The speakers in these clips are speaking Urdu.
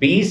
20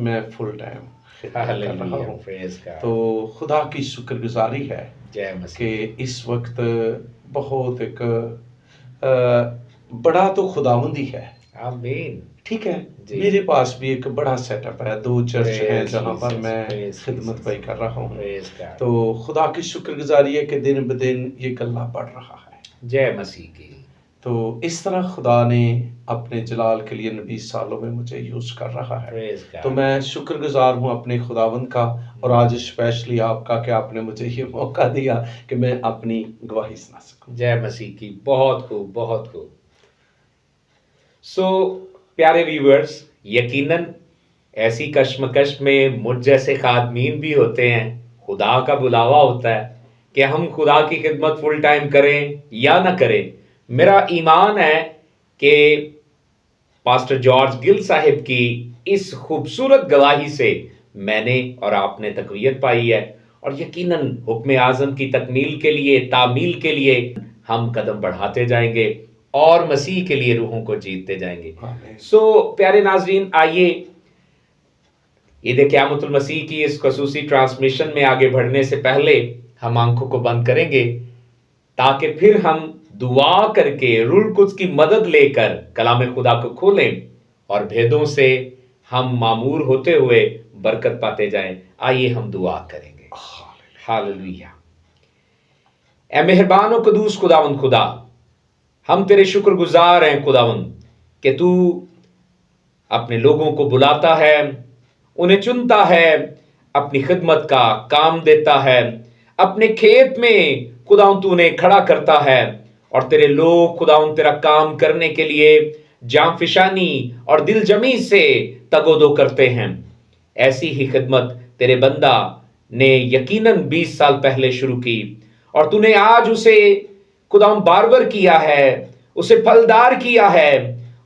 میں فل ٹائم خدمت کر رہا ہاللویہ، ہوں. پریز گاڈ. تو خدا کی شکر گزاری ہے جے مسیح. کہ اس وقت بہت ایک بڑا تو خداوندی ہے. آمین. ٹھیک ہے. جی. میرے پاس بھی ایک بڑا سیٹ اپ ہے, 2 چرچ ہیں Praise جہاں پر Jesus, میں praise خدمت Jesus. بھائی کر رہا ہوں. Praise God. تو خدا کی شکر گزاری ہے کہ دن بدن یہ گلہ بڑھ رہا ہے. جے مسیح کی. تو اس طرح خدا نے اپنے جلال کے لیے 20 سالوں میں مجھے یوز کر رہا ہے. Praise God. تو میں شکر گزار ہوں اپنے خداوند کا, اور آج اسپیشلی آپ کا کہ آپ نے مجھے یہ موقع دیا کہ میں اپنی گواہی سنا سکوں. جے مسیح کی. بہت خوب, بہت خوب. سو پیارے ویورز, یقیناً ایسی کشمکش میں مجھ جیسے خادمین بھی ہوتے ہیں. خدا کا بلاوا ہوتا ہے کہ ہم خدا کی خدمت فل ٹائم کریں یا نہ کریں. میرا ایمان ہے کہ پاسٹر جارج گل صاحب کی اس خوبصورت گواہی سے میں نے اور آپ نے تقویت پائی ہے, اور یقیناً حکم اعظم کی تکمیل کے لیے, تعمیل کے لیے ہم قدم بڑھاتے جائیں گے اور مسیح کے لیے روحوں کو جیتتے جائیں گے. سو پیارے ناظرین, آئیے عید قیامت المسیح کی اس خصوصی ٹرانسمیشن میں آگے بڑھنے سے پہلے ہم آنکھوں کو بند کریں گے تاکہ پھر ہم دعا کر کے روح القدس کی مدد لے کر کلام خدا کو کھولیں اور بھیدوں سے ہم معمور ہوتے ہوئے برکت پاتے جائیں. آئیے ہم دعا کریں گے. ہاللویہ. اے مہربان و قدوس خداوند خدا, ہم تیرے شکر گزار ہیں خداوند کہ تو اپنے لوگوں کو بلاتا ہے, انہیں چنتا ہے, اپنی خدمت کا کام دیتا ہے, اپنے کھیت میں خداوند تو انہیں کھڑا کرتا ہے, اور تیرے لوگ خداوند تیرا کام کرنے کے لیے جاں فشانی اور دل جمی سے تگ و دو کرتے ہیں. ایسی ہی خدمت تیرے بندہ نے یقیناً 20 سال پہلے شروع کی, اور تو نے آج اسے خداوند بارور کیا ہے, اسے پھلدار کیا ہے,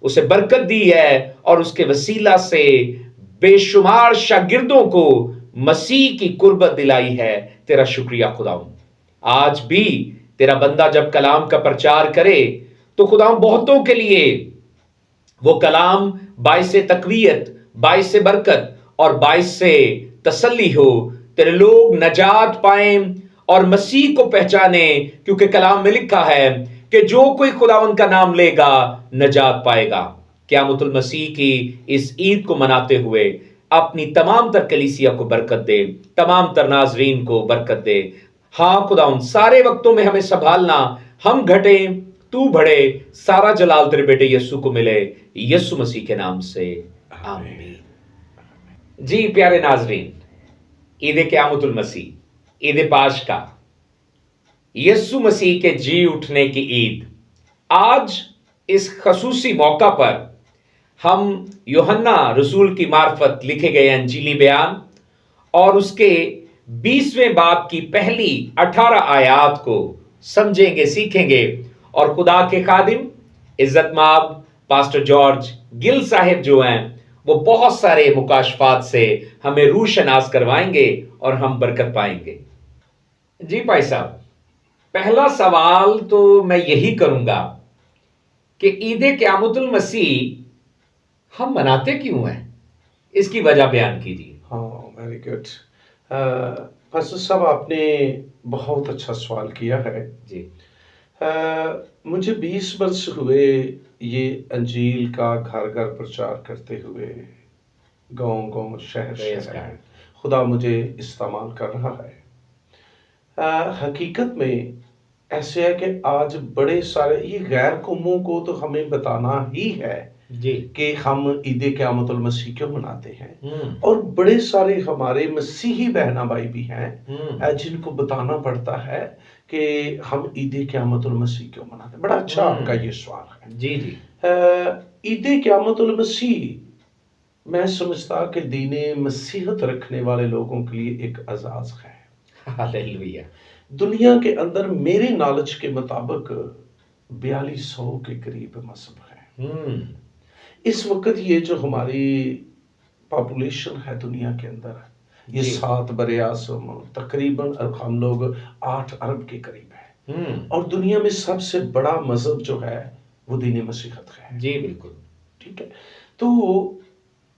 اسے برکت دی ہے, اور اس کے وسیلہ سے بے شمار شاگردوں کو مسیح کی قربت دلائی ہے. تیرا شکریہ خداوند. آج بھی تیرا بندہ جب کلام کا پرچار کرے تو خداوند بہتوں کے لیے وہ کلام باعث تقویت, باعث برکت اور باعث تسلی ہو. تیرے لوگ نجات پائیں اور مسیح کو پہچانیں, کیونکہ کلام میں لکھا ہے کہ جو کوئی خداوند کا نام لے گا نجات پائے گا. قیامت المسیح کی اس عید کو مناتے ہوئے اپنی تمام تر کلیسیا کو برکت دے, تمام تر ناظرین کو برکت دے. ہاں خداوند, سارے وقتوں میں ہمیں سنبھالنا, ہم گھٹیں تو بڑھے, سارا جلال تیرے بیٹے یسوع کو ملے, یسوع مسیح کے نام سے آمین. جی پیارے ناظرین, عید قیامت المسیح, عید پاشکا, یسوع مسیح کے جی اٹھنے کی عید. آج اس خصوصی موقع پر ہم یوحنا رسول کی معرفت لکھے گئے انجیلی بیان اور اس کے 20ویں باب کی پہلی 18 آیات کو سمجھیں گے, سیکھیں گے, اور خدا کے خادم عزت مآب پاسٹر جارج گل صاحب جو ہیں وہ بہت سارے مکاشفات سے ہمیں روح شناس کروائیں گے اور ہم برکت پائیں گے. جی بھائی صاحب, پہلا سوال تو میں یہی کروں گا کہ عید قیامت المسیح ہم مناتے کیوں ہیں, اس کی وجہ بیان کیجیے. ہاں, ویری گڈ. پاسٹر صاحب, آپ نے بہت اچھا سوال کیا ہے. جی. مجھے 20 برس ہوئے یہ انجیل کا گھر گھر پرچار کرتے ہوئے, گاؤں گاؤں, شہر شہر خدا مجھے استعمال کر رہا ہے. حقیقت میں ایسے ہے کہ آج بڑے سارے یہ غیر قوموں کو تو ہمیں بتانا ہی ہے جی کہ ہم عید قیامت المسیح کیوں مناتے ہیں, اور بڑے سارے ہمارے مسیحی بہنا بھائی بھی ہیں جن کو بتانا پڑتا ہے کہ ہم عید قیامت المسیح کیوں مناتے ہیں. بڑا اچھا آپ کا یہ سوال ہے. جی جی. عید قیامت المسیح میں سمجھتا کہ دین مسیحت رکھنے والے لوگوں کے لیے ایک اعزاز ہے. ہاللویہ. دنیا کے اندر میرے نالج کے مطابق 4200 کے قریب مذہب ہیں. اس وقت یہ جو ہماری پاپولیشن ہے دنیا کے اندر, یہ 7 برے اعظم, تقریباً ہم لوگ 8 ارب کے قریب ہیں, اور دنیا میں سب سے بڑا مذہب جو ہے وہ دین مسیحت ہے. جی بالکل. ٹھیک ہے. تو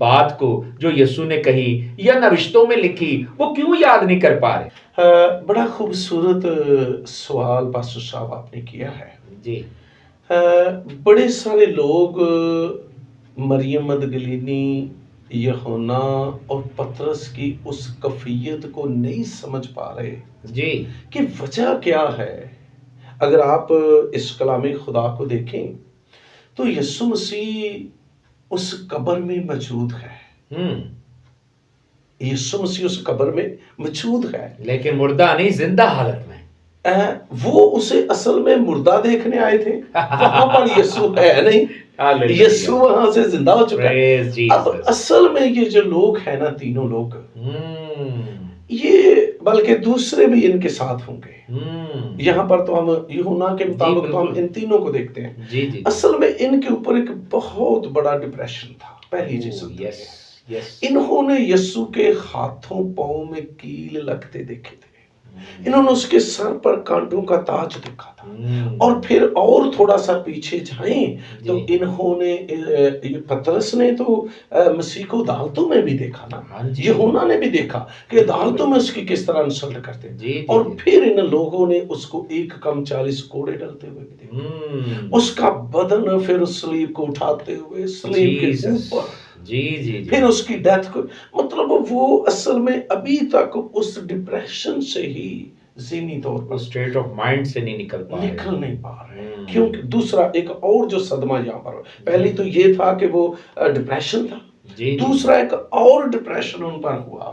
بات کو جو یسوع نے کہی یا نوشتوں میں لکھی وہ کیوں یاد نہیں کر پا رہے؟ بڑا خوبصورت سوال پاسٹر صاحب آپ نے کیا ہے. جی بڑے سارے لوگ مریم مدگلینی، یوحنا اور پطرس کی اس کیفیت کو نہیں سمجھ پا رہے جی کہ وجہ کیا ہے. اگر آپ اس کلام خدا کو دیکھیں تو یسوع مسیح اس قبر میں موجود ہے. یسوع مسیح اس قبر میں موجود ہے لیکن مردہ نہیں، زندہ حالت میں. وہ اسے اصل میں مردہ دیکھنے آئے تھے، وہاں پر یسوع ہے نہیں، یسوع وہاں سے زندہ ہو چکا ہے. اب اصل میں یہ جو لوگ ہیں نا، تینوں لوگ، یہ بلکہ دوسرے بھی ان کے ساتھ ہوں گے. یہاں پر تو ہم یوحنا کے مطابق تو ہم ان تینوں کو دیکھتے ہیں. اصل میں ان کے اوپر ایک بہت بڑا ڈپریشن تھا. پہلی چیز انہوں نے یسوع کے ہاتھوں پاؤں میں کیل لگتے دیکھے تھے، انہوں نے اس کے سر پر کانٹوں کا تاج دیکھا تھا. اور پھر اور تھوڑا سا پیچھے جائیں تو انہوں نے پطرس نے تو مسیح کو عدالتوں میں بھی دیکھا نا، یوحنا نے بھی دیکھا کہ عدالتوں میں اس کی کس طرح انسلٹ کرتے ہیں. اور پھر ان لوگوں نے اس کو 1:40 کوڑے ڈلتے ہوئے بھی دیکھا، اس کا بدن پھر اس سلیب کو اٹھاتے ہوئے سلیب کے اوپر، پھر اس کی ڈیتھ کو. مطلب وہ اصل میں ابھی تک اس ڈپریشن سے ہی ذہنی طور پر اسٹیٹ آف مائنڈ سے نہیں نکل پا رہے. کیونکہ دوسرا ایک اور جو صدمہ یہاں پر، پہلی تو یہ تھا کہ وہ ڈپریشن تھا، دوسرا ایک اور ڈپریشن ان پر ہوا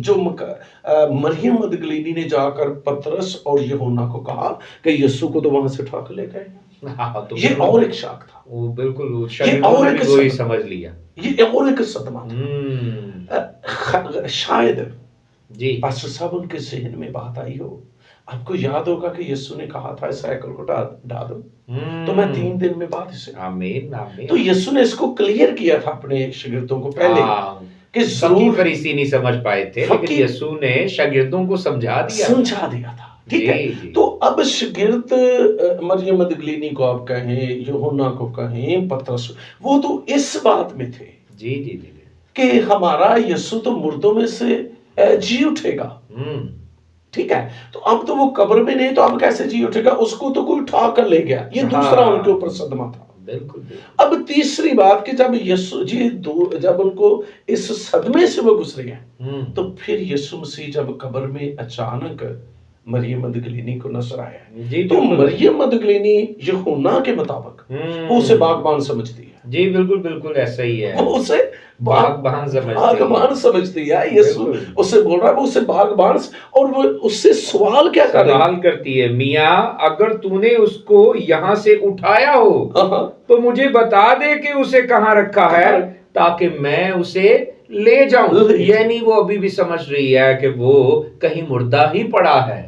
جو مریم مدگلینی نے جا کر پطرس اور یوحنا کو کہا کہ یسوع کو تو وہاں سے اٹھا کے لے گئے. یہ اور ایک شاک تھا. بالکل یہ اور ایک وہی سمجھ لیا، یہ اور ایک صدمہ تھا. شاید پاسٹر صاحب ان کے ذہن میں بات آئی ہو. آپ کو یاد ہوگا کہ یسوع نے کہا تھا اس ہیکل کو ڈھا دو تو میں 3 دن میں بعد اسے. آمین. تو یسوع نے اس کو کلیئر کیا تھا اپنے شاگردوں کو پہلے کہ ضرور فریسی نہیں سمجھ پائے تھے، لیکن یسوع نے شاگردوں کو سمجھا دیا تھا. ٹھیک ہے. تو اب شاگرد مریم مدگلینی کو آپ کہیں، یوحنا کو کہیں، پطرس، وہ تو اس بات میں تھے کہ ہمارا یسوع تو مردوں میں سے جی اٹھے گا. ٹھیک ہے. تو اب تو وہ قبر میں نہیں، تو اب کیسے جی اٹھے گا؟ اس کو تو کوئی اٹھا کر لے گیا. یہ دوسرا ان کے اوپر صدمہ تھا. بالکل. اب تیسری بات کہ جب یسوع جب ان کو اس صدمے سے وہ گزرے ہیں تو پھر یسوع مسیح جب قبر میں اچانک مریم مدگلینی کو نظر آیا تو مریم مدگلینی یوحنا کے مطابق وہ اسے باغبان سمجھتی ہے. جی بالکل ایسا ہی ہے. وہ اسے باغبان سمجھتی ہے. یسوع اسے بول رہا ہے، وہ اسے باغبان، اور وہ اس سے سوال کیا کرتی ہے، میاں اگر تو نے اس کو یہاں سے اٹھایا ہو تو مجھے بتا دے کہ اسے کہاں رکھا ہے تاکہ میں اسے لے جاؤں. یعنی وہ ابھی بھی سمجھ رہی ہے کہ وہ کہیں مردہ ہی پڑا ہے.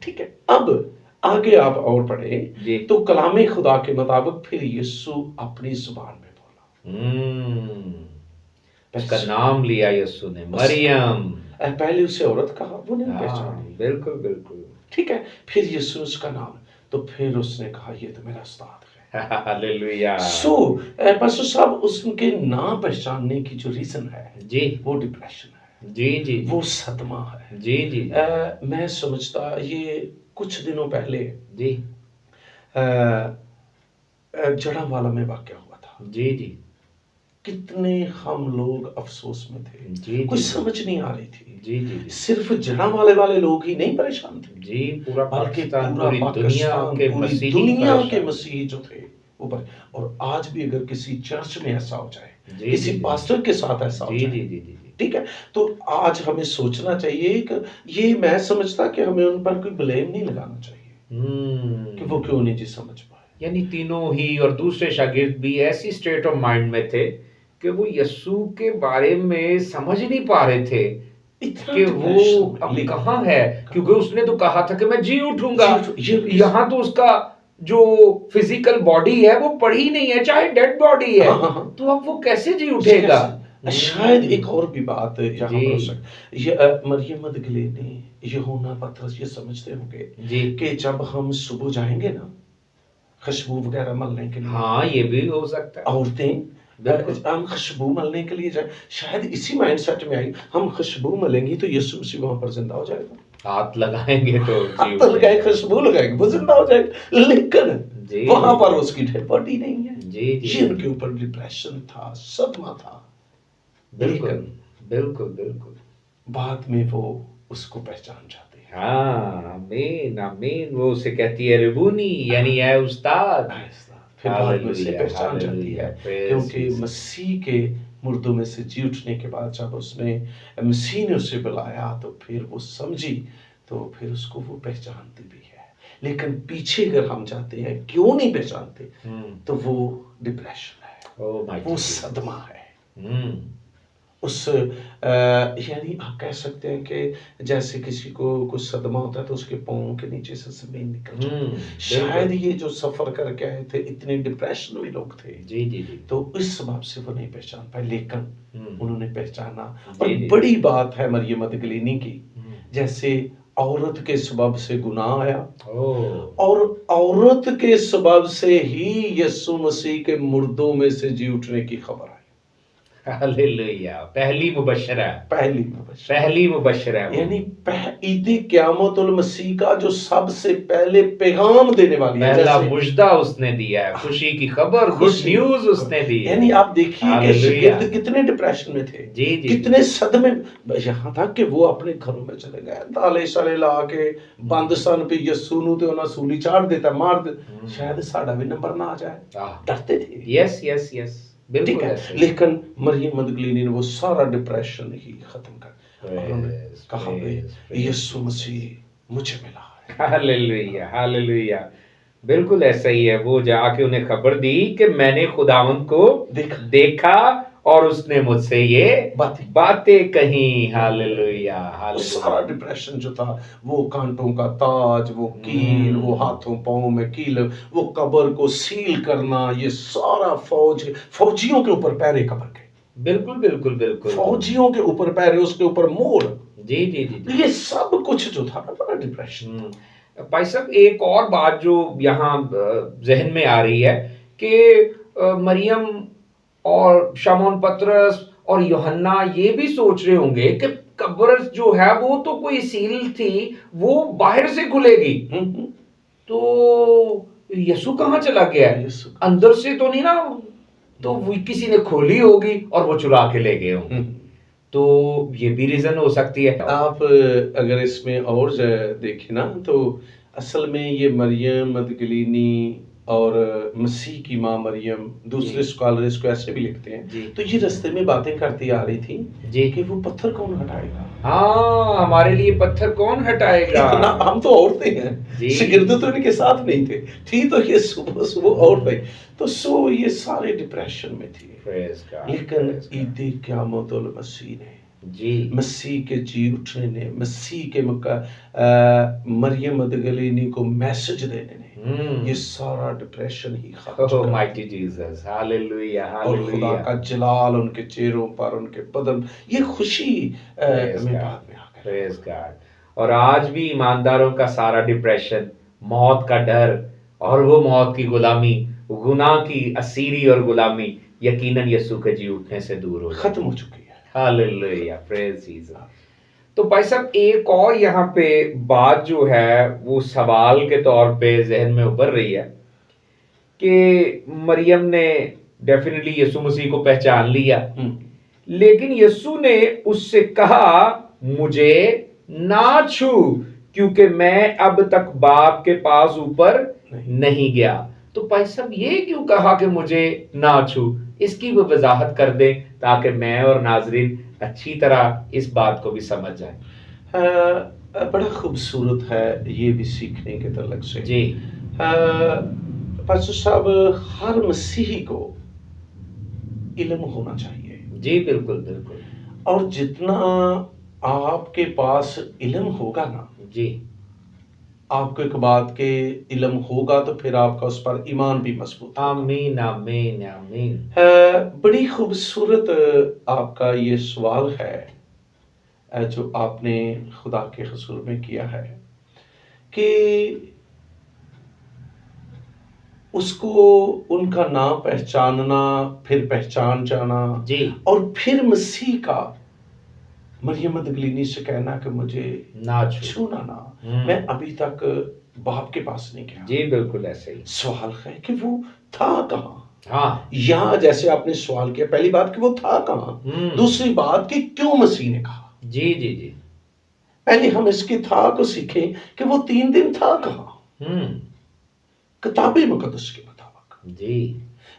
ٹھیک ہے. اب آگے آپ اور پڑھیں تو کلام خدا کے مطابق پھر یسوع اپنی زبان میں بولا، اس کا نام لیا یسوع نے، مریم. پہلے اسے عورت کہا، وہ نہیں پہچانی. بالکل. ٹھیک ہے. پھر یسوع اس کا نام، تو پھر اس نے کہا یہ تو میرا استاد ہے. ہاللویا. پاسٹر صاحب اس کے نہ پہچاننے کی جو ریزن ہے وہ ڈپریشن ہے. وہ صدمہ ہے. میں سمجھتا یہ کچھ دنوں پہلے جڑا والا میں واقع ہوا تھا. کتنے ہم لوگ افسوس میں تھے، کچھ سمجھ نہیں آ رہی تھی. صرف جڑا والے لوگ ہی نہیں پریشان تھے، پورا بلکہ پاکستان، پوری دنیا کے مسیحی جو تھے اوپر. اور آج بھی اگر کسی چرچ میں ایسا ہو جائے، کسی پاسٹر کے ساتھ ایسا ہو جائے، ٹھیک ہے، تو آج ہمیں سوچنا چاہیے کہ یہ میں سمجھتا کہ ہمیں ان پر کوئی بلیم نہیں لگانا چاہیے کہ وہ کیوں نہیں سمجھ پائے. یعنی تینوں ہی اور دوسرے شاگرد بھی ایسی اسٹیٹ آف مائنڈ میں تھے کہ وہ یسوع کے بارے میں سمجھ نہیں پا رہے تھے کہ وہ اب کہاں ہے، کیونکہ اس نے تو کہا تھا کہ میں جی اٹھوں گا. یہاں تو اس کا جو فزیکل باڈی ہے وہ پڑی نہیں ہے، چاہے ڈیڈ باڈی ہے، تو اب وہ کیسے جی اٹھے گا؟ شاید ایک اور بھی بات یہاں پر ہو سکتی. مریم مدگلینی، یوحنا، پطرس یہ سمجھتے ہوں گے کہ جب ہم صبح جائیں گے نا خوشبو وغیرہ ملنے کے لیے، یہ بھی ہو سکتا ہے، عورتیں ہم خوشبو ملنے کے لیے جائیں، شاید اسی مائنڈ سیٹ میں آئی، ہم خوشبو ملیں گی تو یسوع مسیح وہاں پر زندہ ہو جائے گا، ہاتھ لگائیں گے تو ہاتھ لگائے خوشبو لگائیں گے وہ زندہ ہو جائے گا، لیکن وہاں پر اس کی ڈیڈ باڈی نہیں ہے۔ یہ ان کے اوپر ڈپریشن تھا، صدمہ تھا، بالکل بالکل بالکل بعد میں وہ اس کو پہچان جاتے ہیں۔ ہاں آمین آمین، وہ اسے کہتی ہے ربونی، یعنی اے استاد، پھر بعد میں اسے پہچان جاتی ہے، کیونکہ مسیح کے مردوں میں سے جی اٹھنے کے بعد جب اس نے مسیح نے اسے بلایا تو پھر وہ سمجھی، تو پھر اس کو وہ پہچانتی بھی ہے۔ لیکن پیچھے اگر ہم جاتے ہیں کیوں نہیں پہچانتے، تو وہ ڈپریشن ہے، وہ صدمہ ہے، اس یعنی آپ کہہ سکتے ہیں کہ جیسے کسی کو کچھ صدمہ ہوتا ہے تو اس کے پاؤں کے نیچے سے زمین نکل جاتی ہے۔ شاید یہ جو سفر کر کے آئے تھے اتنے ڈپریشن میں لوگ تھے، تو اس سبب سے وہ نہیں پہچان پائے، لیکن انہوں نے پہچانا۔ اور بڑی بات ہے مریم مدگلینی کی، جیسے عورت کے سبب سے گناہ آیا، اور عورت کے سبب سے ہی یسوع مسیح کے مردوں میں سے جی اٹھنے کی خبر آئی۔ ہلیلویا، پہلی مبشرہ یعنی عید قیامت المسیح کا جو سب سے پہلے پیغام دینے والی ہے، پہلا مژدہ اس نے دیا ہے، خوشی کی خبر، گڈ نیوز اس نے دی ہے۔ یعنی آپ دیکھیے کہ شاگرد کتنے ڈپریشن میں تھے، کتنے صدمے، یہاں تک کہ وہ اپنے گھروں میں چلے گئے، تالے شالے لا کے بند سن پہ یسوع نو تے انہاں سولی چاڑ دیتا، مار دیتا، شاید ساڈا بھی نمبر نہ آ جائے، ڈرتے تھے۔ یس یس یس بالکل ایسے، لیکن مریم مدگلینی نے وہ سارا ڈپریشن ہی ختم کر، انہوں نے کہا یسوع مسیح مجھے ملا ہے۔ ہلیلویا ہلیلویا، بالکل ایسا ہی ہے۔ وہ جا کے انہیں خبر دی کہ میں نے خداوند کو دیکھا اور اس نے مجھ سے یہ باتیں کہیں۔ ہلیلویا ہلیلویا، سارا ڈپریشن جو تھا، وہ کانٹوں کا تاج، وہ کیل، وہ ہاتھوں پاؤں میں کیل، وہ قبر کو سیل کرنا، یہ سارا فوجیوں کے اوپر پہرے قبر کے، بالکل بالکل بالکل، فوجیوں کے اوپر پہرے، اس کے اوپر مور، جی جی جی، یہ سب کچھ جو تھا نا بڑا ڈپریشن۔ بھائی صاحب ایک اور بات جو یہاں ذہن میں آ رہی ہے کہ مریم اور شمعون پطرس اور یوحنا یہ بھی سوچ رہے ہوں گے کہ قبر جو ہے وہ تو کوئی سیل تھی، وہ باہر سے کھلے گی، تو یسوع کہاں چلا گیا ہے؟ اندر سے تو نہیں نا، تو وہ کسی نے کھولی ہوگی اور وہ چرا کے لے گئے ہوں، تو یہ بھی ریزن ہو سکتی ہے۔ آپ اگر اس میں اور دیکھیں نا تو اصل میں یہ مریم مدگلینی اور مسیح کی ماں مریم، دوسرے اسکالر اس کو ایسے بھی لکھتے ہیں، تو یہ رستے میں باتیں کرتی آ رہی تھی کہ وہ پتھر کون ہٹائے گا، ہاں ہمارے لیے پتھر کون ہٹائے گا، ہم تو عورتیں ہیں، شاگرد تو ان کے ساتھ نہیں تھی تو یہ صبح عورتیں، تو یہ سارے ڈپریشن میں تھی، لیکن عید قیامت المسیح نے، مسیح کے جی اٹھنے نے، مسیح کے مریم مدگلینی کو میسج دینے نے یہ سارا ڈپریشن ہی ختم کیا، اور خدا کا جلال ان کے چہروں پر، ان کے بدن، یہ خوشی میں بعد میں آ گئی۔ اور آج بھی ایمانداروں کا سارا ڈپریشن، موت کا ڈر، اور وہ موت کی غلامی، گناہ کی اسیری اور غلامی یقیناً یسوع کے جی اٹھنے سے دور ہو ختم ہو چکی ہے۔ ہاللویا، پریز جیسس۔ تو بھائی صاحب ایک اور یہاں پہ بات جو ہے وہ سوال کے طور پہ ذہن میں ابھر رہی ہے کہ مریم نے ڈیفینیٹلی یسوع مسیح کو پہچان لیا، لیکن یسوع نے اس سے کہا مجھے نہ چھو، کیونکہ میں اب تک باپ کے پاس اوپر نہیں گیا۔ تو بھائی صاحب یہ کیوں کہا کہ مجھے نہ چھو؟ اس کی وہ وضاحت کر دیں تاکہ میں اور ناظرین اچھی طرح اس بات کو بھی سمجھ جائیں۔ بڑا خوبصورت ہے یہ بھی سیکھنے کے تعلق سے۔ جی پاسٹر صاحب، ہر مسیحی کو علم ہونا چاہیے۔ جی بالکل بالکل، اور جتنا آپ کے پاس علم ہوگا نا، جی آپ کو ایک بات کے علم ہوگا تو پھر آپ کا اس پر ایمان بھی مضبوط ہوگا۔ آمین آمین آمین۔ بڑی خوبصورت آپ کا یہ سوال ہے جو آپ نے خدا کے حضور میں کیا ہے کہ اس کو ان کا نام پہچاننا، پھر پہچان جانا، جی اور پھر مسیح کا مریم مدگلینی سے کہنا کہ مجھے نہ چھونا نہ، میں ابھی تک باپ کے پاس نہیں گیا۔ جی بالکل ایسے ہی۔ سوال ہے کہ وہ تھا کہاں؟ ہاں یہاں جیسے آپ نے سوال کیا، پہلی بات کہ وہ تھا کہاں، دوسری بات کہ کیوں مسیح نے کہا۔ جی جی جی پہلے ہم اس کی تھا کو سیکھیں کہ وہ 3 دن تھا کہاں۔ کتاب مقدس کے مطابق جی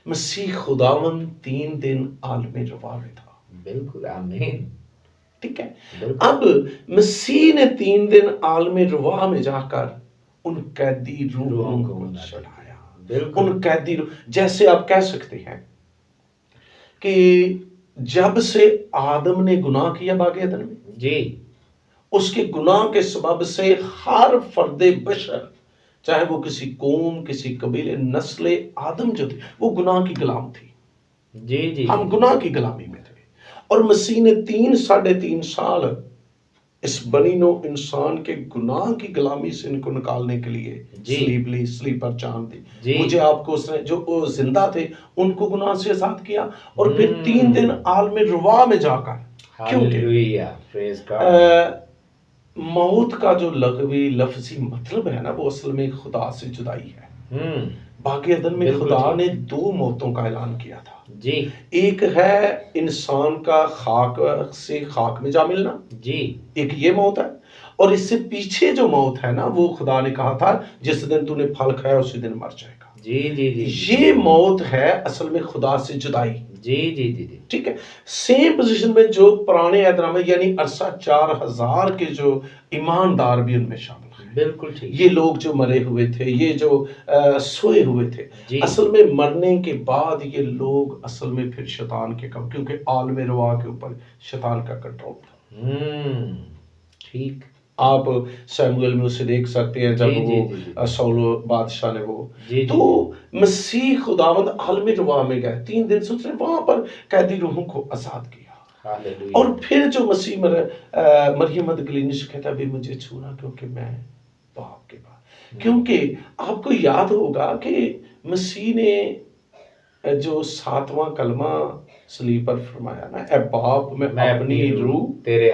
مسیح خداوند 3 دن عالم روا میں تھا۔ بالکل آمین۔ ٹھیک ہے، اب مسیح نے 3 دن عالم روا میں جا کر ان قیدی روحوں کو چڑھایا۔ ان قیدی روح، جیسے آپ کہہ سکتے ہیں کہ جب سے آدم نے گناہ کیا باغ عدن میں، جی اس کے گناہ کے سبب سے ہر فرد بشر، چاہے وہ کسی قوم، کسی قبیلے، نسل آدم جو تھی، وہ گناہ کی غلام تھی۔ جی جی ہم گناہ کی غلامی میں تھے، اور مسیح نے 3 سال اس بنی نو انسان کے گناہ کی غلامی سے ان کو نکالنے کے لیے صلیب لی، صلیب پر جان دی۔ مجھے آپ کو اس نے جو زندہ تھے ان کو گناہ سے آزاد کیا، اور پھر 3 دن عالم روا میں جا کر، کیونکہ موت کا جو لغوی لفظی مطلب ہے نا، وہ اصل میں خدا سے جدائی ہے۔ باغ عدن میں خدا نے 2 موتوں کا اعلان کیا تھا۔ جی ایک ہے انسان کا خاک سے خاک میں جا ملنا، جی ایک یہ موت ہے، اور اس سے پیچھے جو موت ہے نا، وہ خدا نے کہا تھا جس دن تو نے پھل کھایا اسی دن مر جائے گا۔ جی جی جی یہ موت ہے اصل میں خدا سے جدائی۔ جی جی جی جی ٹھیک ہے، سیم پوزیشن میں جو پرانے عہد نامے یعنی عرصہ 4000 کے جو ایماندار بھی ان میں شامل ہیں۔ بالکل ٹھیک۔ یہ لوگ جو مرے ہوئے تھے، یہ جو سوئے ہوئے تھے، اصل میں مرنے کے بعد یہ لوگ اصل میں پھر شیطان کے کم، کیونکہ عالم روا کے اوپر شیطان کا کنٹرول تھا۔ ٹھیک، آپ سیموئیل میں اسے دیکھ سکتے ہیں جب وہ سول بادشاہ نے وہ، تو مسیح خداوند عالم روا میں گئے 3 دن سے، اس نے وہاں پر قیدی روحوں کو آزاد کیا۔ اور پھر جو مسیح مریم مدگلینی سے کہتا بھی مجھے چھونا کیونکہ میں باپ کے پاس، کیونکہ آپ کو یاد ہوگا کہ مسیح نے جو 7واں کلمہ صلیب پر فرمایا نا، اے باپ میں اپنی روح تیرے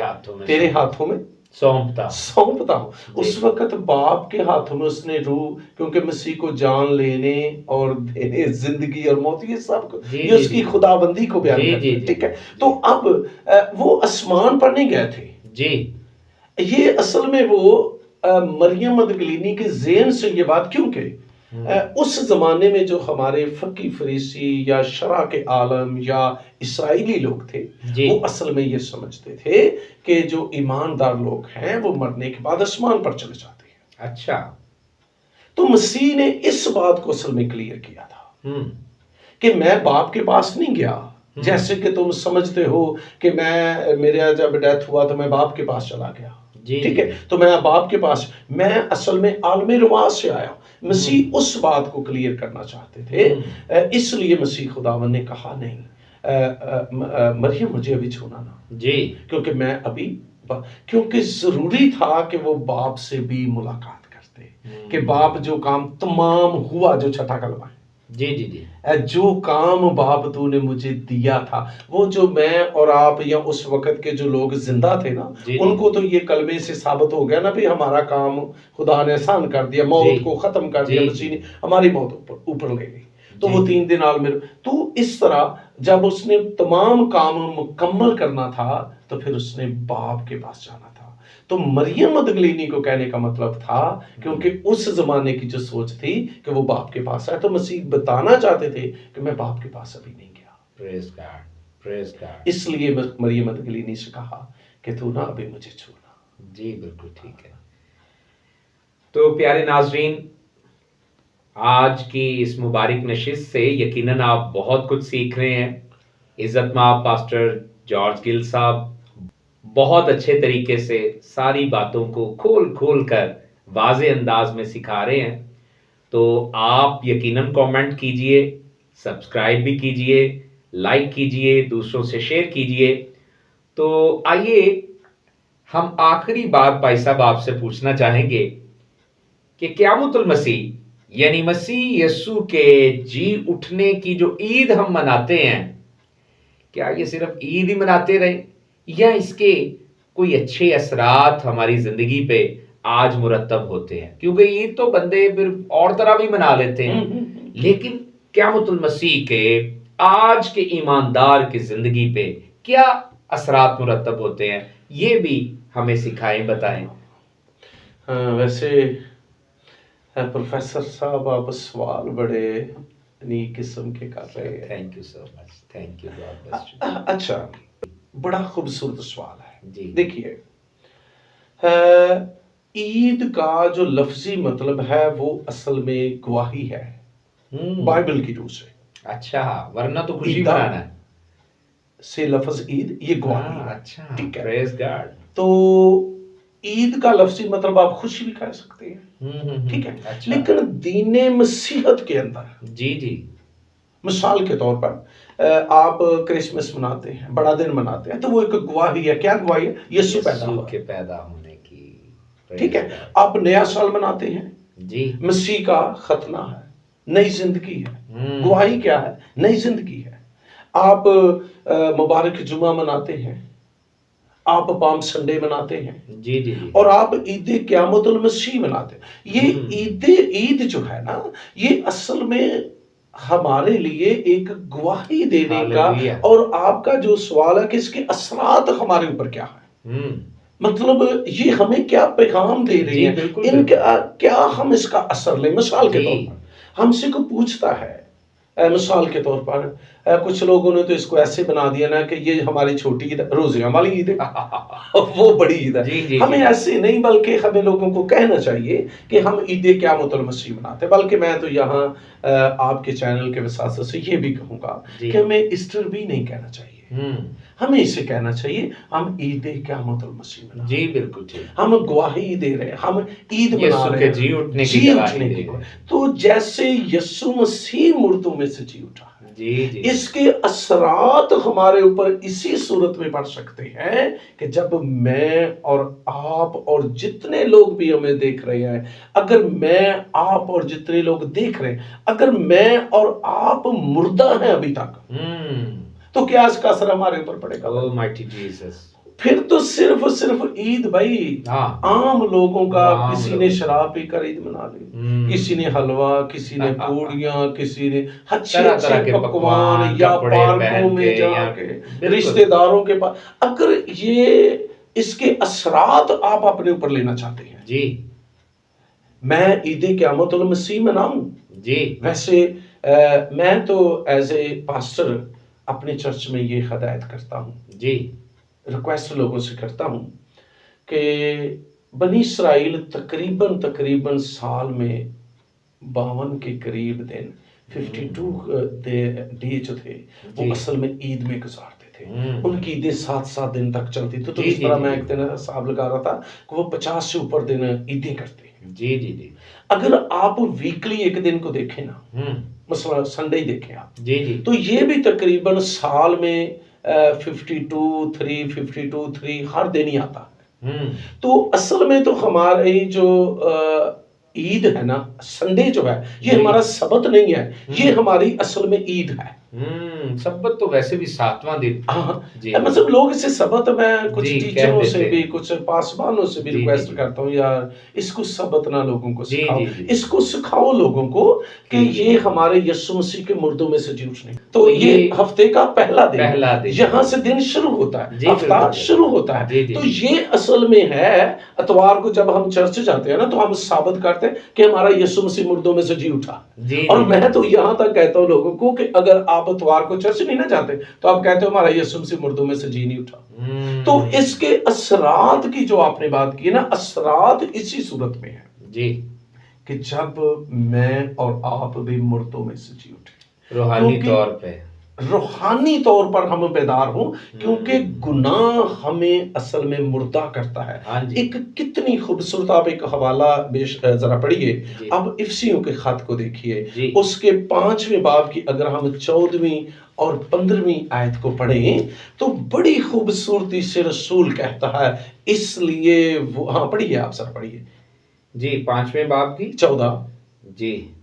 ہاتھوں میں سونپتا ہوں، اس وقت باپ کے ہاتھوں میں اس نے روح، کیونکہ مسیح کو جان لینے اور دینے، زندگی اور موت، یہ سب یہ اس کی خداوندی کو بیان کرتے ہیں۔ ٹھیک ہے، تو اب وہ آسمان پر نہیں گئے تھے جی، یہ اصل میں وہ مریم مدگلینی کے ذہن سے یہ بات، کیونکہ اس زمانے میں جو ہمارے فقی فریسی یا شرع کے عالم یا اسرائیلی لوگ تھے، وہ اصل میں یہ سمجھتے تھے کہ جو ایماندار لوگ ہیں وہ مرنے کے بعد آسمان پر چلے جاتے ہیں۔ اچھا، تو مسیح نے اس بات کو اصل میں کلیئر کیا تھا کہ میں باپ کے پاس نہیں گیا، جیسے کہ تم سمجھتے ہو کہ میرا جب ڈیتھ ہوا تو میں باپ کے پاس چلا گیا، ٹھیک ہے، تو میں باپ کے پاس، میں اصل میں عالم روا سے آیا۔ مسیح اس بات کو کلیئر کرنا چاہتے تھے، اس لیے مسیح خداوند نے کہا نہیں مریم مجھے ابھی چھونا نہ، جی، کیونکہ میں ابھی، کیونکہ ضروری تھا کہ وہ باپ سے بھی ملاقات کرتے، کہ باپ جو کام تمام ہوا، جو 6واں کلمہ ہے، جی جی جی، جو کام باپ تو نے مجھے دیا تھا، وہ جو میں اور آپ یا اس وقت کے جو لوگ زندہ تھے نا، ان کو تو یہ کلمے سے ثابت ہو گیا نا بھی ہمارا کام خدا نے آسان کر دیا، موت کو ختم کر دیا، مسیح نے ہماری موت اوپر لے گئی، تو وہ 3 دن عالم۔ تو اس طرح جب اس نے تمام کام مکمل کرنا تھا تو پھر اس نے باپ کے پاس جانا تھا۔ تو مریم مدگلینی کو کہنے کا مطلب تھا، کیونکہ اس زمانے کی جو سوچ تھی کہ وہ باپ کے پاس ہے، تو مسیح بتانا چاہتے تھے کہ میں باپ کے پاس ابھی نہیں گیا۔ پریز گاڈ، پریز گاڈ۔ اس لیے مریم مدگلینی سے کہا کہ تو نہ ابھی مجھے چھونا۔ جی بالکل ٹھیک ہے۔ تو پیارے ناظرین، آج کی اس مبارک نشست سے یقیناً آپ بہت کچھ سیکھ رہے ہیں۔ عزت مآب پاسٹر جارج گل صاحب بہت اچھے طریقے سے ساری باتوں کو کھول کھول کر واضح انداز میں سکھا رہے ہیں، تو آپ یقیناً کامنٹ کیجئے، سبسکرائب بھی کیجئے، لائک کیجئے، دوسروں سے شیئر کیجئے۔ تو آئیے ہم آخری بار بھائی صاحب آپ سے پوچھنا چاہیں گے کہ قیامت المسیح یعنی مسیح یسوع کے جی اٹھنے کی جو عید ہم مناتے ہیں، کیا یہ صرف عید ہی مناتے رہیں یا اس کے کوئی اچھے اثرات ہماری زندگی پہ آج مرتب ہوتے ہیں؟ کیونکہ عید تو بندے پھر اور طرح بھی منا لیتے ہیں، لیکن قیامت المسیح کے آج کے ایماندار کی زندگی پہ کیا اثرات مرتب ہوتے ہیں، یہ بھی ہمیں سکھائیں، بتائیں۔ ویسے پروفیسر صاحب آپ سوال بڑے نئی قسم کے کر رہے ہیں۔ Thank you so much, thank you, God bless you. اچھا، بڑا خوبصورت سوال ہے۔ جی دیکھیے، عید کا جو لفظی مطلب ہے وہ اصل میں گواہی ہے، بائبل کی روح سے۔ اچھا، ورنہ تو خوشی عیدہ منانا ہے سے لفظ عید یہ گواہی ہے۔ اچھا، ٹھیک ہے، پریز گاڈ۔ تو عید کا لفظی مطلب آپ خوشی بھی کہہ سکتے ہیں، ٹھیک ہے، اچھا، لیکن دین مسیحت کے اندر جی جی مثال کے طور پر آپ کرسمس مناتے ہیں، بڑا دن مناتے ہیں، تو وہ ایک گواہی ہے۔ کیا گواہی ہے؟ یسوع پیدا یسوع ہوا، کے پیدا ہونے کی۔ ٹھیک ہے۔ آپ نیا سال مناتے ہیں، جی مسیح کا ختنہ ہے، نئی زندگی ہے۔ گواہی کیا ہے؟ نئی زندگی ہے۔ آپ مبارک جمعہ مناتے ہیں، آپ پام سنڈے مناتے ہیں، جی جی جی، اور آپ عید قیامت المسیح مناتے ہیں۔ یہ عید جو ہے نا، یہ اصل میں ہمارے لیے ایک گواہی دینے کا، ہاللویہ۔ اور آپ کا جو سوال ہے کہ اس کے اثرات ہمارے اوپر کیا ہے، مطلب یہ ہمیں کیا پیغام دے رہی ہیں، بالکل ان کا کیا ہم اس کا اثر لیں۔ مثال کے جی۔ طور پر ہم سے کوئی پوچھتا ہے، مثال کے طور پر کچھ لوگوں نے تو اس کو ایسے بنا دیا نا کہ یہ ہماری چھوٹی عید ہے، روزیاں والی عید ہے، وہ بڑی عید ہے۔ جی جی ہمیں جی، ایسے نہیں، بلکہ ہمیں لوگوں کو کہنا چاہیے کہ ہم عید قیامت المسیح مناتے ہیں۔ بلکہ میں تو یہاں آپ کے چینل کے وساطت سے یہ بھی کہوں گا جی۔ کہ ہمیں ایسٹر بھی نہیں کہنا چاہیے، ہمیں اسے کہنا چاہیے ہم عید قیامت المسیح منا رہے ہیں۔ جی بالکل ٹھیک، ہم گواہی دے رہے ہیں، ہم عید منا یسوع رہے کے ہیں، جی اٹھنے کی جی گواہی اٹھنے دے کی رہے گواہی۔ تو جیسے یسوع مسیح مردوں میں سے جی اٹھا ہے، جی جی، اس کے اثرات ہمارے اوپر اسی صورت میں پڑ سکتے ہیں کہ جب میں اور آپ اور جتنے لوگ بھی ہمیں دیکھ رہے ہیں، اگر میں آپ اور جتنے لوگ دیکھ رہے ہیں، اگر میں اور آپ مردہ ہیں ابھی تک، تو کیا اس کا اثر ہمارے اوپر پڑے گا؟ او مائٹی جیسس، پھر تو صرف عید بھائی عام لوگوں کا، کسی نے شراب پی کر عید منا لی، کسی نے حلوہ، کسی نے پوڑیاں، کسی نے اچھے طرح کے پکوان، یا پارکوں میں جا کے رشتہ داروں کے پاس۔ اگر یہ اس کے اثرات آپ اپنے اوپر لینا چاہتے ہیں، جی میں عید قیامت المسیح مناؤں، جی، ویسے میں تو ایز اے پاسٹر اپنے چرچ میں یہ ہدایت کرتا ہوں، جی ریکویسٹ لوگوں سے کرتا ہوں کہ بنی اسرائیل تقریباً سال میں 52 کے قریب دن، 52 ڈے جو تھے وہ اصل میں عید میں گزارتے تھے۔ ان کی عیدیں 7 دن تک چلتی تھی۔ تو اس طرح میں ایک دن حساب لگا رہا تھا کہ وہ 50 سے اوپر دن عیدیں کرتے ہیں۔ جی جی جی، اگر آپ ویکلی ایک دن کو دیکھیں نا، مثلا سنڈے ہی دیکھیں آپ، جی جی، تو یہ بھی تقریباً سال میں 52 ہر دن ہی آتا ہے۔ تو اصل میں تو ہماری جو عید ہے نا، سنڈے جو ہے، یہ ہمارا سبت نہیں ہے، یہ ہماری اصل میں عید ہے۔ سبت تو ویسے بھی 7واں دن، مطلب لوگ اسے سبت، میں کچھ ٹیچروں سے بھی، کچھ پاسبانوں سے بھی ریکویسٹ کرتا ہوں، یار اس کو سبت نہ لوگوں کو سکھاؤ، اس کو سکھاؤ لوگوں کو کہ یہ ہمارے یسوع مسیح کے مردوں میں سے جی اٹھنے۔ تو یہ ہفتے کا پہلا دن، یہاں سے دن شروع ہوتا ہے، ہفتہ شروع ہوتا ہے۔ تو یہ اصل میں ہے، اتوار کو جب ہم چرچ جاتے ہیں نا، تو ہم ثابت کرتے ہیں کہ ہمارا یسوع مسیح مردوں میں سے جی اٹھا۔ اور میں تو یہاں تک کہتا ہوں لوگوں کو کہ اگر آپ اتوار کو چرچ نہیں نہ جاتے تو آپ کہتے ہو ہمارا یسوع مسیح مردوں میں سے جی نہیں اٹھا۔ تو اس کے اثرات کی جو آپ نے بات کی نا، اثرات اسی صورت میں ہے جی کہ جب میں اور آپ بھی مردوں میں سے جی اٹھے، روحانی طور پہ، روحانی طور پر ہم بیدار ہوں، کیونکہ گناہ ہمیں اصل میں مردہ کرتا ہے۔ ایک کتنی خوبصورت، آپ ایک حوالہ ذرا پڑھیے، اب افسیوں کے خط کو دیکھیے، اس کے 5ویں باب کی اگر ہم 14ویں اور 15ویں آیت کو پڑھیں تو بڑی خوبصورتی سے رسول کہتا ہے، اس لیے وہ، ہاں پڑھیے، آپ سر پڑھیے جی 5ویں باب کی 14، جی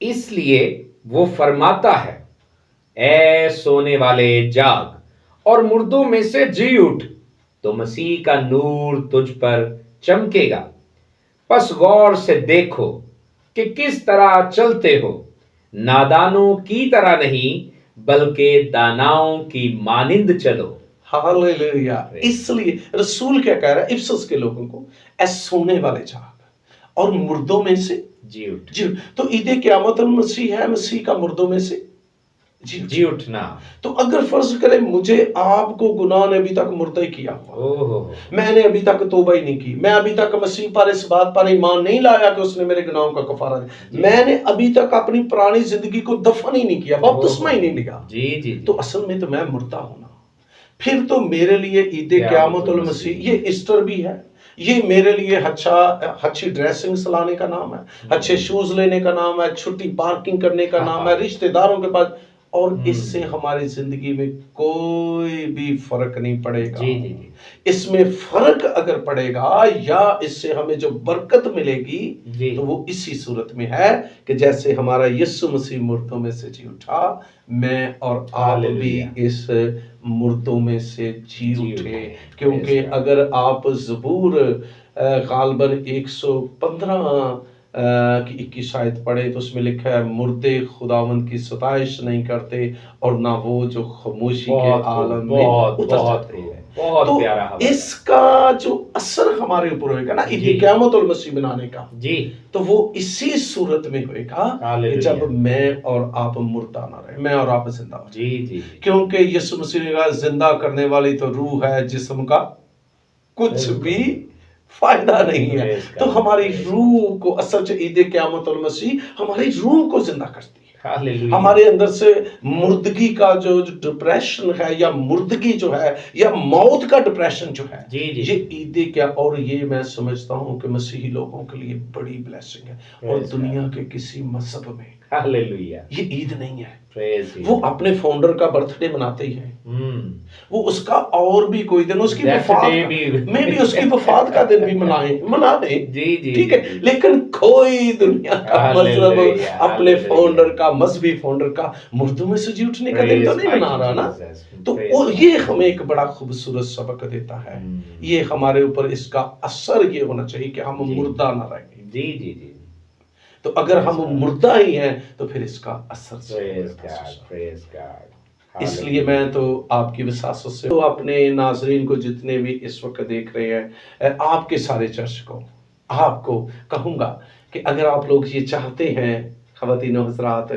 اس لیے وہ فرماتا ہے اے سونے والے جاگ اور مردوں میں سے جی اٹھ تو مسیح کا نور تجھ پر چمکے گا پس غور سے دیکھو کہ کس طرح چلتے ہو نادانوں کی طرح نہیں بلکہ داناؤں کی مانند چلو ہاللویا اس لیے رسول کیا کہہ رہا ہے افسس کے لوگوں کو اے سونے والے جاگ اور مردوں میں سے جی اٹھ جی تو عید قیامت المسیح ہے مسیح کا مردوں میں سے جی اٹھنا تو اگر فرض کرے مجھے آپ کو گناہ نے ابھی تک مردہ ہی کیا ہوا میں نے ابھی تک توبہ ہی نہیں کی میں ابھی تک مسیح پر اس بات پر ایمان نہیں لایا کہ اس نے میرے گناہوں کا کفارہ دیا میں نے ابھی تک اپنی پرانی زندگی کو دفن ہی نہیں کیا بپتسمہ ہی نہیں لیا جی تو اصل میں تو میں مردہ ہونا پھر تو میرے لیے عید قیامت المسیح یہ ایسٹر بھی ہے یہ میرے لیے اچھی ڈریسنگ سلانے کا نام ہے اچھے شوز لینے کا نام ہے چھٹی پارکنگ کرنے کا نام ہے رشتہ داروں کے پاس اور اس سے ہماری زندگی میں کوئی بھی فرق نہیں پڑے گا اس میں فرق اگر پڑے گا یا اس سے ہمیں جو برکت ملے گی تو وہ اسی صورت میں ہے کہ جیسے ہمارا یسوع مسیح مردوں میں سے جی اٹھا میں اور آپ بھی اس مردوں میں سے جی اٹھے کیونکہ اگر آپ زبور غالباً 115 کی 21 آیت پڑھے تو اس میں لکھا ہے مردے خداوند کی ستائش نہیں کرتے اور نہ وہ جو خاموشی کے عالم میں اتر جاتے ہیں تو اس کا جو اثر ہمارے اوپر ہوئے گا نا عید قیامت المسیح بنانے کا تو وہ اسی صورت میں ہوئے گا جب میں اور آپ مردہ نہ رہے میں اور آپ زندہ ہو کیونکہ یسوع مسیح نے کہا زندہ کرنے والی تو روح ہے جسم کا کچھ بھی فائدہ نہیں ہے تو ہماری روح کو اصل عید قیامت المسیح ہماری روح کو زندہ کرتی ہے ہمارے اندر سے مردگی کا جو ڈپریشن ہے یا مردگی جو ہے یا موت کا ڈپریشن جو ہے یہ عید کیا اور یہ میں سمجھتا ہوں کہ مسیحی لوگوں کے لیے بڑی بلیسنگ ہے اور دنیا کے کسی مذہب میں یہ عید نہیں ہے وہ اپنے فاؤنڈر کا برتھ ڈے مناتے ہی ہیں وہ اس کا اور بھی کوئی دن اس کی وفات کا دن بھی منا دیں ٹھیک ہے لیکن کوئی دنیا کا مذہب اپنے فاؤنڈر کا مذہبی فاؤنڈر کا مردوں میں سے جی اٹھنے کا دن تو نہیں منا رہا نا تو یہ ہمیں ایک بڑا خوبصورت سبق دیتا ہے یہ ہمارے اوپر اس کا اثر یہ ہونا چاہیے کہ ہم مردہ نہ رہیں تو اگر ہم مردہ ہی ہیں تو پھر اس کا اثر اس لیے میں تو آپ کی وساست سے تو اپنے ناظرین کو جتنے بھی اس وقت دیکھ رہے ہیں آپ کے سارے چرچ کو آپ کو کہوں گا کہ اگر آپ لوگ یہ چاہتے ہیں خواتین و حضرات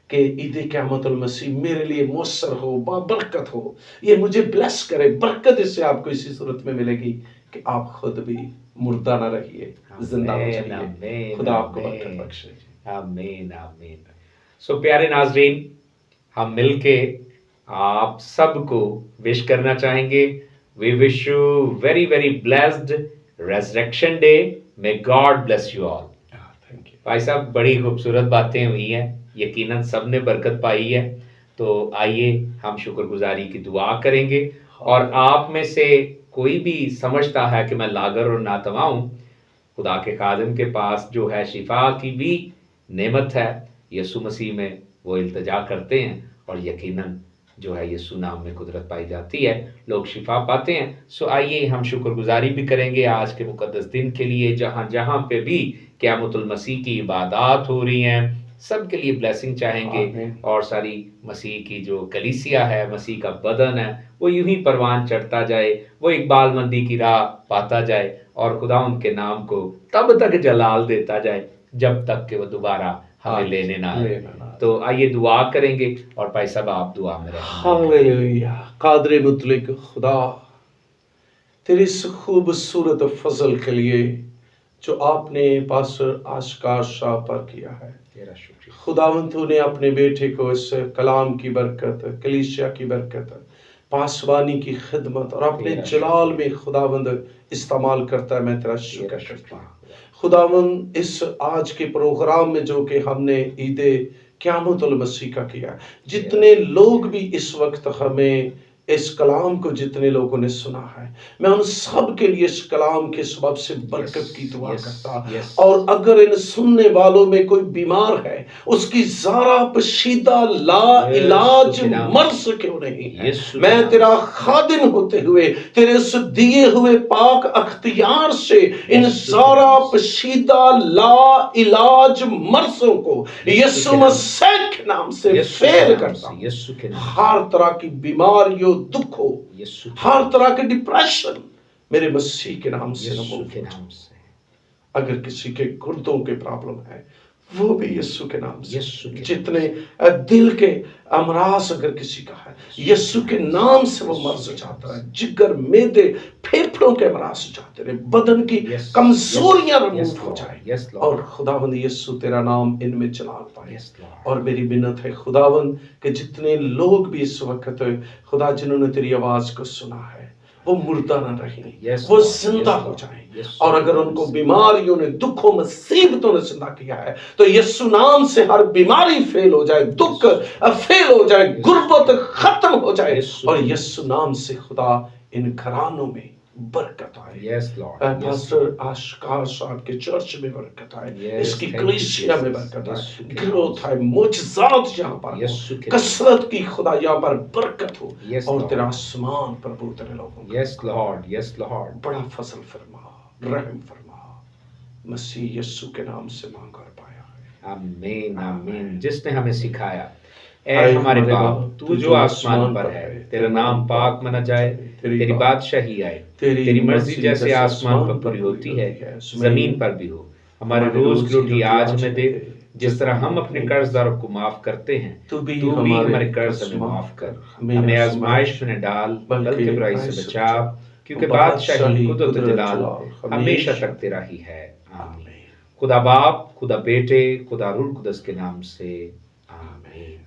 کہ عید قیامت المسیح میرے لیے مؤثر ہو بابرکت ہو یہ مجھے بلیس کرے برکت اس سے آپ کو اسی صورت میں ملے گی کہ آپ خود بھی مردہ نہ رہیے زندہ ہو جائیے خدا آپ کو برکت بخشے آمین آمین سو پیارے ناظرین ہم مل کے آپ سب کو وش کرنا چاہیں گے we wish you very very blessed resurrection day may God bless you all بھائی صاحب بڑی خوبصورت باتیں ہوئی ہیں یقیناً سب نے برکت پائی ہے تو آئیے ہم شکر گزاری کی دعا کریں گے اور آپ میں سے کوئی بھی سمجھتا ہے کہ میں لاغر اور ناتواں ہوں خدا کے خادم کے پاس جو ہے شفا کی بھی نعمت ہے یسوع مسیح میں وہ التجا کرتے ہیں اور یقیناً جو ہے یسوع نام میں قدرت پائی جاتی ہے لوگ شفا پاتے ہیں سو آئیے ہم شکر گزاری بھی کریں گے آج کے مقدس دن کے لیے جہاں جہاں پہ بھی قیامت المسیح کی عبادات ہو رہی ہیں سب کے لیے بلیسنگ چاہیں گے اور ساری مسیح کی جو کلیسیا ہے مسیح کا بدن ہے وہ یوں ہی پروان چڑھتا جائے وہ اقبال مندی کی راہ پاتا جائے اور خدا ان کے نام کو تب تک جلال دیتا جائے جب تک کہ وہ دوبارہ ہمیں لینے نہ آئے تو آئیے دعا کریں گے اور بھائی صاحب آپ دعا میں رہیں ہاللویا قادر مطلق خدا تیری اس خوبصورت فضل کے لیے جو آپ نے پاسٹر آشکار شاہ پر کیا ہے تیرا شکریہ خداوند تو نے اپنے بیٹے کو اس کلام کی برکت کلیسیا کی برکت پاسبانی کی خدمت اور اپنے جلال میں خداوند استعمال کرتا ہے میں تیرا شکر کرتا ہوں خداوند اس آج کے پروگرام میں جو کہ ہم نے عید قیامت المسیح کا کیا جتنے لوگ بھی اس وقت ہمیں اس کلام کو جتنے لوگوں نے سنا ہے، میں ان سب کے لیے اس کلام کے سبب سے برکت کی دعا کرتا، اور اگر ان سننے والوں میں کوئی بیمار ہے، اس کی زارہ پشیدہ لا علاج مرض کیوں نہیں ہے، میں تیرا خادم ہوتے ہوئے تیرے اس دیے ہوئے پاک اختیار سے ان زارہ پشیدہ لا علاج مرضوں کو یسوع مسیح کے نام سے فیل کرتا ہوں۔ ہر طرح کی بیماریوں، دکھ ہو، ہر طرح کے ڈپریشن میرے مسیح کے نام سے نمود ہو۔ اگر کسی کے گردوں کے پرابلم ہے، وہ بھی یسوع کے نام سے، جتنے دل کے امراض اگر کسی کا ہے، یسوع کے نام سے وہ مرض جاتا ہے۔ جگر، معدے، پھیپھڑوں کے امراض جاتے رہے، بدن کی کمزوریاں رموو ہو جائے، اور خداوند یسوع تیرا نام ان میں جلال پائے۔ اور میری منت ہے خداوند کہ جتنے لوگ بھی اس وقت خدا جنہوں نے تیری آواز کو سنا ہے، وہ مردہ نہ رہیں، وہ زندہ ہو جائیں، اور اگر ان کو بیماریوں نے، دکھوں، مصیبتوں نے زندہ کیا ہے، تو یسوع نام سے ہر بیماری فیل ہو جائے، دکھ فیل ہو جائے، غربت ختم ہو جائے، اور یسوع نام سے خدا ان گھرانوں میں برکت آئے۔ پاسٹر آشکار صاحب کے چرچ میں برکت آئے، اس کی کلیسیا میں برکت آئے، گروتھ آئے، معجزات یہاں پر ہو، کثرت کی خدا یہاں پر برکت ہو، اور تیرا آسمان پربو تیرے لوگوں کو بڑا فضل فرما، رحم فرما، مسیح یسوع کے نام سے مانگ اور پایا ہے، آمین آمین۔ جس نے ہمیں سکھایا، اے ہمارے باپ تو جو آسمان پر ہے، تیرا نام پاک منا جائے، تیری بادشاہی آئے، تیری مرضی جیسے آسمان پر پوری ہوتی ہے زمین پر بھی ہو۔ ہمارے روز کی روٹی آج ہمیں دے، جس طرح ہم اپنے قرض داروں کو معاف کرتے ہیں تو بھی ہمارے قرض ہمیں معاف کر، ہمیں آزمائش میں نہ ڈال بلکہ برائی سے بچا، کیونکہ بادشاہی، قدرت و جلال ہمیشہ تک تیرا ہی ہے، آمین۔ خدا باپ، خدا بیٹے، خدا روح القدس کے نام سے، آمین۔